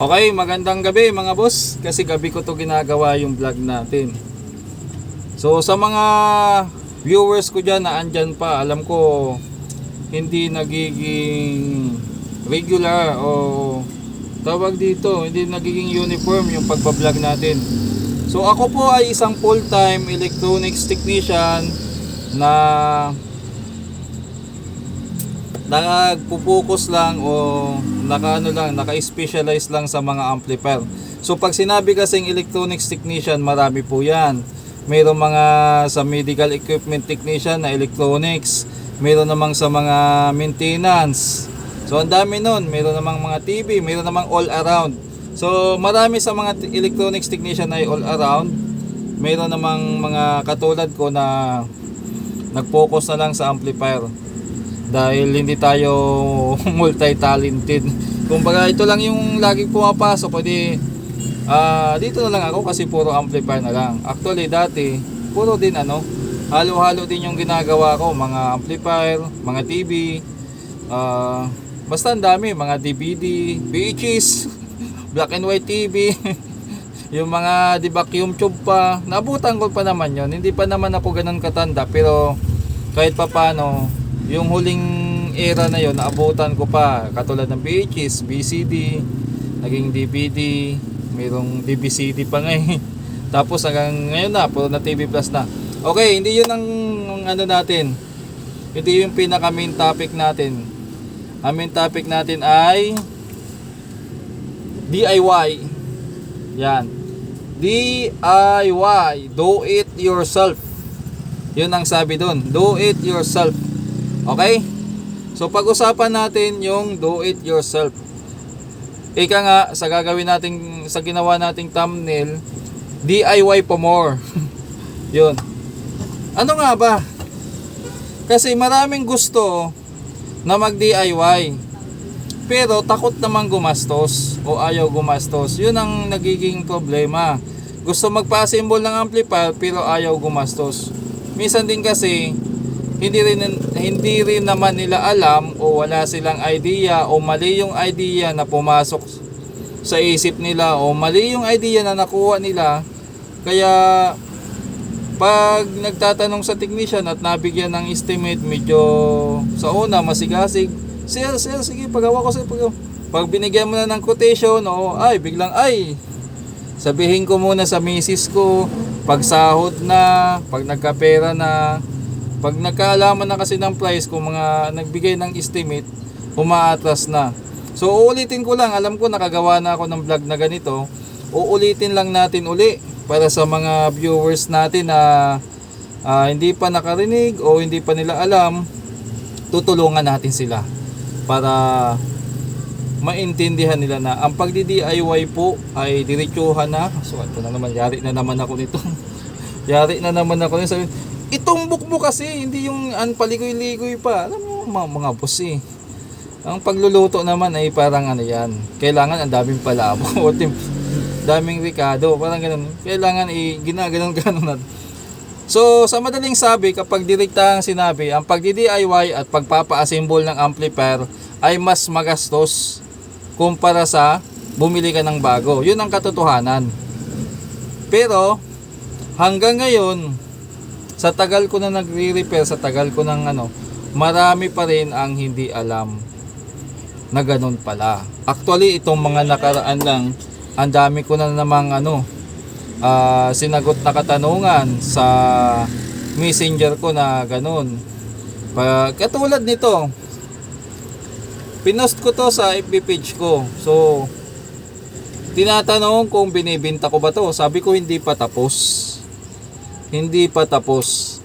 Okay, magandang gabi mga boss. Kasi gabi ko to ginagawa yung vlog natin. So sa mga viewers ko dyan na andyan pa, alam ko hindi nagiging regular o tawag dito, hindi nagiging uniform yung pagbablog natin. So ako po ay isang full-time electronics technician na nagpo-focus lang o naka-specialize lang sa mga amplifier. So pag sinabi kasing electronics technician, marami po 'yan. Mayroong mga sa medical equipment technician na electronics, mayroon namang sa mga maintenance. So ang dami nun, mayroon namang mga TV, mayroon namang all around. So marami sa mga electronics technician ay all around. Mayroon namang mga katulad ko na nag-focus na lang sa amplifier. Dahil hindi tayo multi-talented. Kumbaga ito lang yung laging pumapasok, pwede dito na lang ako kasi puro amplifier na lang. Actually dati puro din halo-halo din yung ginagawa ko, mga amplifier, mga TV, basta ang dami, mga DVD, VHS, black and white TV, yung mga vacuum tube pa. Nabutan ko pa naman yon. Hindi pa naman ako ganun katanda, pero kahit pa paano yung huling era na yon naabutan ko pa, katulad ng VHS, VCD, naging DVD, mayroong DVCD pa ngayon. Tapos hanggang ngayon na puro na TV Plus na. Okay, hindi yun ang natin. Hindi yung pinaka main topic natin. Ang main topic natin ay DIY. Yan. DIY, do it yourself. Yun ang sabi doon, do it yourself. Okay? So pag-usapan natin yung do it yourself. Ika nga sa gagawin nating, sa ginawa nating thumbnail, DIY for more. Yun. Ano nga ba? Kasi maraming gusto na mag DIY, pero takot naman gumastos o ayaw gumastos. Yun ang nagiging problema. Gusto magpa-assemble ng amplifier pero ayaw gumastos. Minsan din kasi hindi rin naman nila alam o wala silang idea o mali yung idea na pumasok sa isip nila o mali yung idea na nakuha nila. Kaya pag nagtatanong sa technician at nabigyan ng estimate, medyo sa una masigasig, sir sige pagawa ko sir, pag binigyan mo na ng quotation biglang sabihin ko muna sa misis ko, pag sahod na, pag nagkapera na, pag nagkaalaman na kasi ng price, kung mga nagbigay ng estimate, umaatras na. So uulitin ko lang, alam ko nakagawa na ako ng vlog na ganito, uulitin lang natin uli para sa mga viewers natin na hindi pa nakarinig o hindi pa nila alam. Tutulungan natin sila para maintindihan nila na ang pagdi-DIY po ay diretsuhan na. So ito na naman, yari na naman ako nito. Yari na naman ako nito. Itumbok mo kasi, hindi yung paligoy-ligoy pa. Alam mo mga boss ang pagluluto naman ay parang yan, kailangan ang daming palabo o daming ricado, parang ganun. Kailangan ginaganon-ganon natin. So sa madaling sabi, kapag direktang sinabi, ang pagdi-DIY at pagpapa-assemble ng amplifier ay mas magastos kumpara sa bumili ka ng bago. Yun ang katotohanan. Pero hanggang ngayon, sa tagal ko na nagre-repair, sa tagal ko ng marami pa rin ang hindi alam na ganun pala. Actually, itong mga nakaraan lang, ang dami ko na namang sinagot na katanungan sa messenger ko na ganun. Katulad nito, pinost ko to sa FB page ko. So, tinatanong kung binibenta ko ba to. Sabi ko hindi pa tapos. Hindi pa tapos.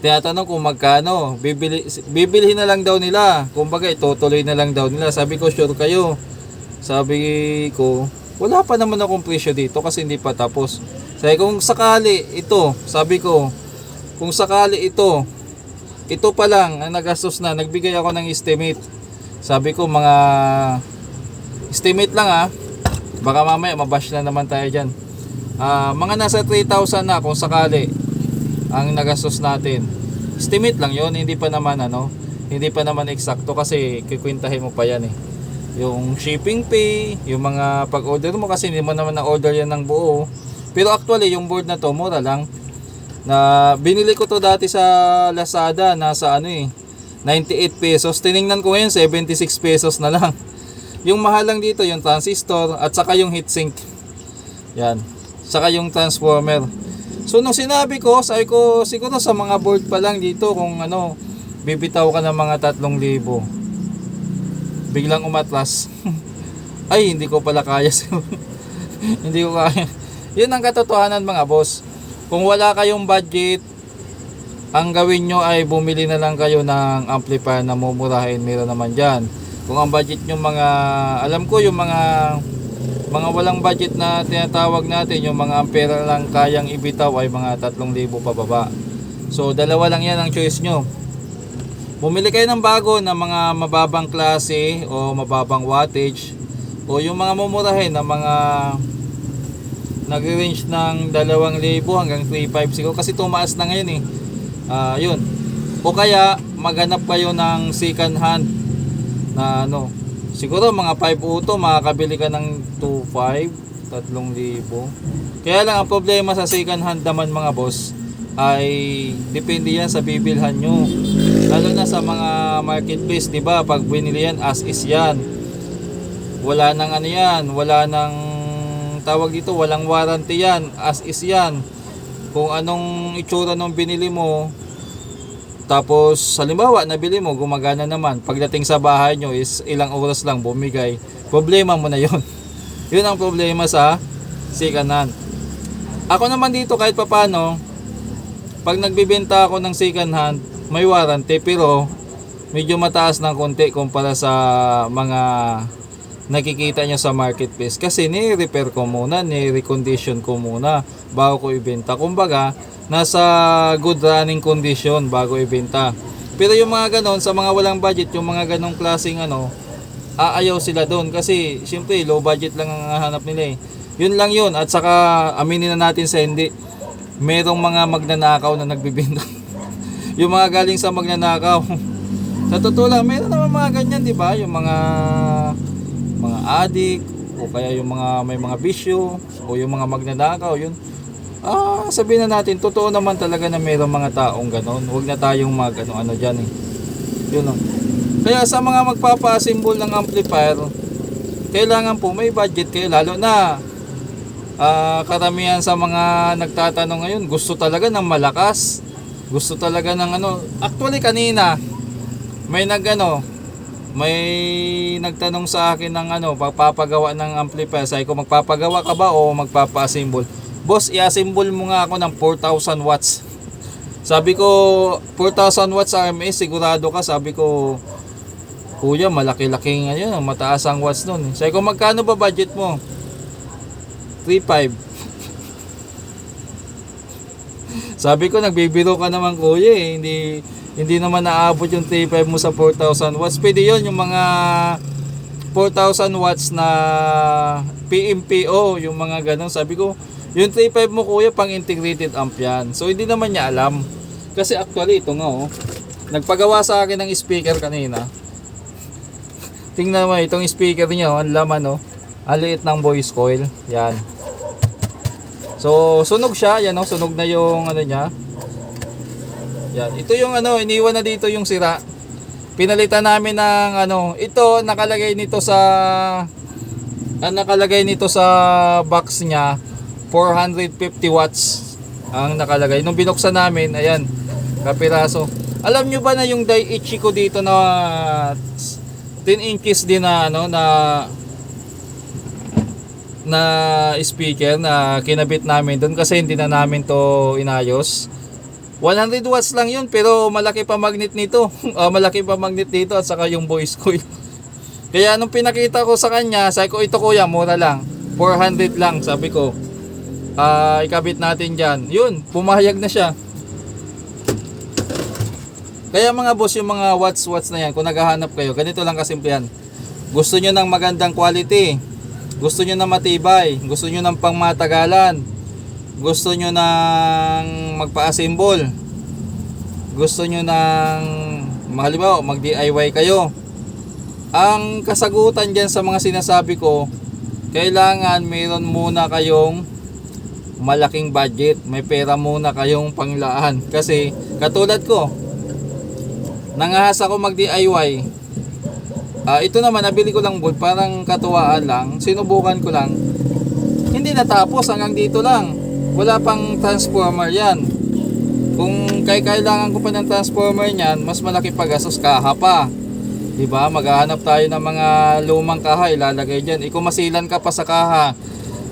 Tinatanong kung magkano. Bibilhin na lang daw nila. Kumbaga itutuloy na lang daw nila. Sabi ko, sure kayo? Sabi ko, wala pa naman akong presyo dito kasi hindi pa tapos. Sabi kung sakali ito, sabi ko, kung sakali ito pa lang ang nagastos na, nagbigay ako ng estimate. Sabi ko mga estimate lang baka mamaya mabash na naman tayo dyan. Mga nasa 3,000 na kung sakali ang nagastos natin. Estimate lang yon, hindi pa naman eksakto kasi kikwintahin mo pa yan yung shipping fee, yung mga pag-order mo kasi hindi mo naman na-order yan ng buo. Pero actually yung board na to mura lang. Na binili ko to dati sa Lazada, nasa 98 pesos. Tiningnan ko ngayon 76 pesos na lang. Yung mahal lang dito yung transistor at saka yung heatsink. Yan. Saka yung transformer. So nung sinabi ko, sabi ko siguro sa mga board pa lang dito kung bibitaw ka ng mga 3,000. Biglang umatras. Ay, hindi ko pala kaya. Hindi ko kaya. Yun ang katotohanan mga boss. Kung wala kayong budget, ang gawin nyo ay bumili na lang kayo ng amplifier na mumurahin. Meron naman dyan. Kung ang budget nyo alam ko yung mga walang budget na tinatawag natin, yung mga ampere lang kayang ibitaw ay mga 3,000 pababa. So dalawa lang yan ang choice nyo. Bumili kayo ng bago na mga mababang klase o mababang wattage, o yung mga mumurahin na mga nag-range ng 2,000 hanggang 3,500 siguro kasi tumaas na ngayon yun. O kaya maghanap kayo ng second hand na siguro mga 5 auto makakabili ka ng 2,500, 3,000. Kaya lang ang problema sa second hand naman mga boss ay depende yan sa bibilhan nyo, lalo na sa mga marketplace, diba? Pag binili yan as is yan, wala nang wala nang tawag dito, walang warranty yan, as is yan. Kung anong itsura nung binili mo, tapos halimbawa nabili mo, gumagana naman, pagdating sa bahay nyo is ilang oras lang bumigay, problema mo na yun. Yun ang problema sa second hand. Ako naman dito kahit papano, pag nagbibenta ako ng second hand, may warranty pero medyo mataas ng konti kumpara sa mga nakikita nyo sa marketplace. Kasi ni-repair ko muna, ni-recondition ko muna bago ko ibenta. Kumbaga, nasa good running condition bago ibenta. Pero yung mga ganon, sa mga walang budget, yung mga ganong klaseng aayaw sila doon. Kasi syempre low budget lang ang hanap nila Yun lang yun. At saka aminin na natin sa hindi, merong mga magnanakaw na nagbibenta. Yung mga galing sa magnanakaw. Sa totoo lang, meron naman mga ganyan, di ba? Yung mga addict, o kaya yung mga may mga bisyo, o yung mga magnanakaw, yun. Sabihin na natin, totoo naman talaga na merong mga taong ganon. Huwag na tayong ano dyan Yun lang. Kaya sa mga magpapa-assemble ng amplifier, kailangan po may budget kayo, lalo na karamihan sa mga nagtatanong ngayon, gusto talaga ng malakas, gusto talaga ng actually kanina may nagtanong sa akin ng pagpapagawa ng amplifier. Sabi ko, magpapagawa ka ba o magpapa-assemble? Boss, i-assemble mo nga ako ng 4,000 watts. Sabi ko, 4,000 watts RMS, sigurado ka? Sabi ko, kuya, malaki-laking mataas ang watts nun. Sabi ko, magkano ba budget mo? 3,500. Sabi ko, nagbibiro ka naman kuya hindi naman naabot yung 3,500 mo sa 4,000 watts. Pwede yun, yung mga 4,000 watts na PMPO, yung mga ganun. Sabi ko, yung 3,500 mo kuya, pang integrated amp yan. So hindi naman niya alam. Kasi actually ito nga nagpagawa sa akin ng speaker kanina. Tingnan mo itong speaker niya ang laman ang liit ng voice coil. Yan. So sunog siya, yan sunog na yung niya. Yan, ito yung iniwan na dito yung sira. Pinalitan namin ng ito nakalagay nito sa box niya, 450 watts ang nakalagay. Nung binuksan namin, ayan, kapiraso. Alam nyo ba na yung Daiichi ko dito na 10 inches din na speaker na kinabit namin doon kasi hindi na namin to inayos. 100 watts lang yun pero malaki pa magnet nito. Malaki pa magnet dito at saka yung voice coil. Kaya nung pinakita ko sa kanya, sabi ko, ito kuya, mura lang, 400 lang, sabi ko. Ikabit natin dyan. Yun, pumayag na siya. Kaya mga boss, yung mga watts na yan, kung naghahanap kayo, ganito lang kasimple yan. Gusto nyo ng magandang quality, gusto nyo ng matibay, gusto nyo ng pangmatagalan, gusto nyo ng magpa-assemble, gusto nyo ng halimbawa mag-DIY kayo, Ang kasagutan dyan sa mga sinasabi ko, kailangan mayroon muna kayong malaking budget. May pera muna kayong panglaan. Kasi katulad ko, nangahas ako mag DIY. Ito naman, nabili ko lang board, parang katuwaan lang. Sinubukan ko lang. Hindi natapos, hanggang dito lang. Wala pang transformer yan. Kung kailangan ko pa ng transformer niyan, mas malaki pa gastos, kaha pa. Diba? Maghahanap tayo ng mga lumang kaha, ilalagay dyan. Masilan ka pa sa kaha.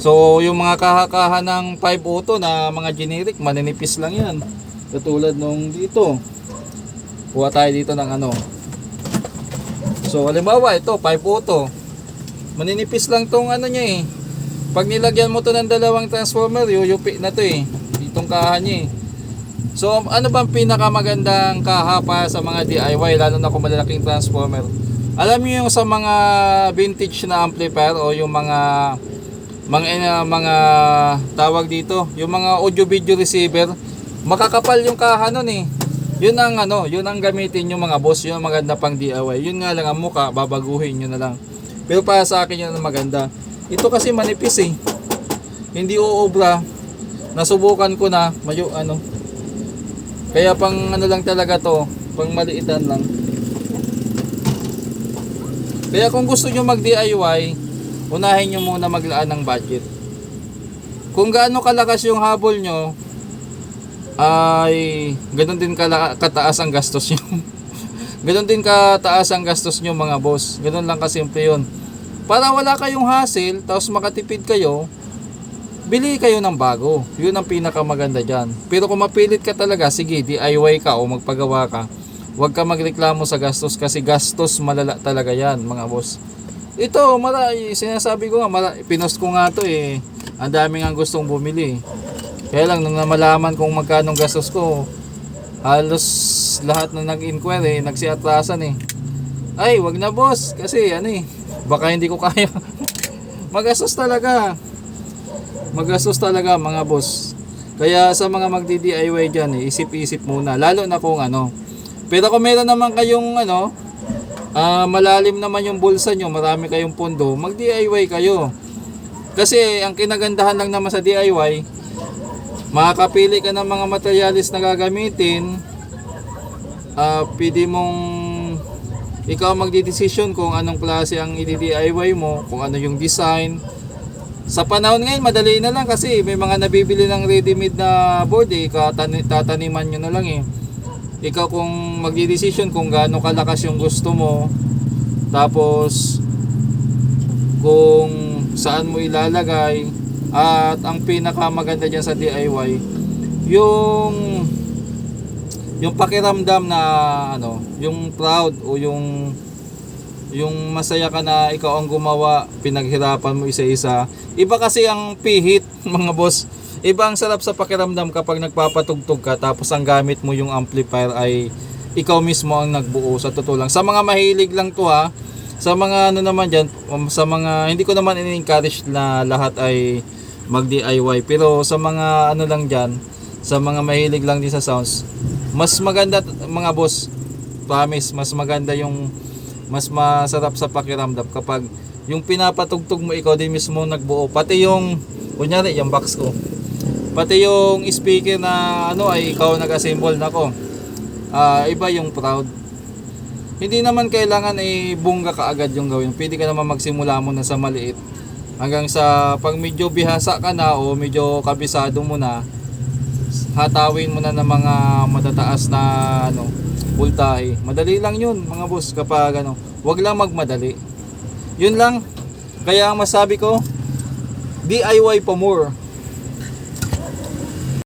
So, yung mga kaha-kaha ng 5 auto na mga generic, maninipis lang yan. Katulad nung dito. Kuha tayo dito ng ano. So, halimbawa, ito, 5 auto. Maninipis lang tong ano niya eh. Pag nilagyan mo to ng dalawang transformer, yuyupi na to eh. Itong kaha niya eh. So, ano bang pinakamagandang kaha pa sa mga DIY, lalo na kung malalaking transformer? Alam niyo yung sa mga vintage na amplifier o yung mga tawag dito, yung mga audio video receiver, makakapal yung kaha nun eh. Yun ang gamitin yung mga boss, yun ang maganda pang DIY. Yun nga lang ang mukha, babaguhin nyo na lang. Pero para sa akin yun ang maganda. Ito kasi manipis eh. Hindi uobra. Nasubukan ko na, kaya pang ano lang talaga to, pang maliitan lang. Kaya kung gusto nyo mag DIY, unahin nyo muna maglaan ng budget. Kung gaano kalakas yung habol nyo, ay ganoon din kataas ang gastos nyo. Ganoon din kataas ang gastos nyo mga boss. Ganoon lang kasimple yun. Para wala kayong hassle, tapos makatipid kayo, bili kayo ng bago. Yun ang pinakamaganda dyan. Pero kung mapilit ka talaga, sige, DIY ka o magpagawa ka, huwag ka magreklamo sa gastos kasi gastos malala talaga yan mga boss. Ito, sinasabi ko nga, pinost ko nga to eh. Ang dami nga gustong bumili. Kaya lang, nung namalaman kung magkano gastos ko, halos lahat na nag-inquire nagsiatrasan eh. Ay, wag na boss, kasi baka hindi ko kaya. Magastos talaga. Magastos talaga mga boss. Kaya sa mga magdi-DIY dyan isip-isip muna. Lalo na kung Pero kung meron naman kayong malalim naman yung bulsa nyo, marami kayong pondo, mag-DIY kayo. Kasi ang kinagandahan lang naman sa DIY, makakapili ka ng mga materialis na gagamitin. Pwede mong ikaw magdidesisyon kung anong klase ang i-DIY mo, kung ano yung design. Sa panahon ngayon, madali na lang kasi may mga nabibili ng ready-made na board tataniman nyo na lang eh. Ikaw kung magdidesisyon kung gaano kalakas yung gusto mo, tapos kung saan mo ilalagay, at ang pinakamaganda dyan sa DIY, yung pakiramdam na yung proud o yung masaya ka na ikaw ang gumawa, pinaghirapan mo isa-isa. Iba kasi ang pihit mga boss. Iba ang sarap sa pakiramdam kapag nagpapatugtog ka tapos ang gamit mo yung amplifier ay ikaw mismo ang nagbuo. Sa totoo lang, sa mga mahilig lang to ha, sa mga naman dyan, sa mga hindi ko naman in-encourage na lahat ay mag DIY, pero sa mga lang dyan, sa mga mahilig lang din sa sounds, mas maganda mga boss, promise, mas maganda yung mas masarap sa pakiramdam kapag yung pinapatugtog mo ikaw din mismo nagbuo, pati yung kunyari yung box ko, pati yung speaker na ay ikaw nag-assemble na ko. Iba yung proud. Hindi naman kailangan bungga ka agad yung gawin. Pwede ka naman magsimula muna sa maliit hanggang sa pag medyo bihasa ka na o medyo kabisado mo na, hatawin mo na ng mga matataas na voltahe. Madali lang yun mga boss kapag wag lang magmadali. Yun lang. Kaya ang masabi ko, DIY pa more.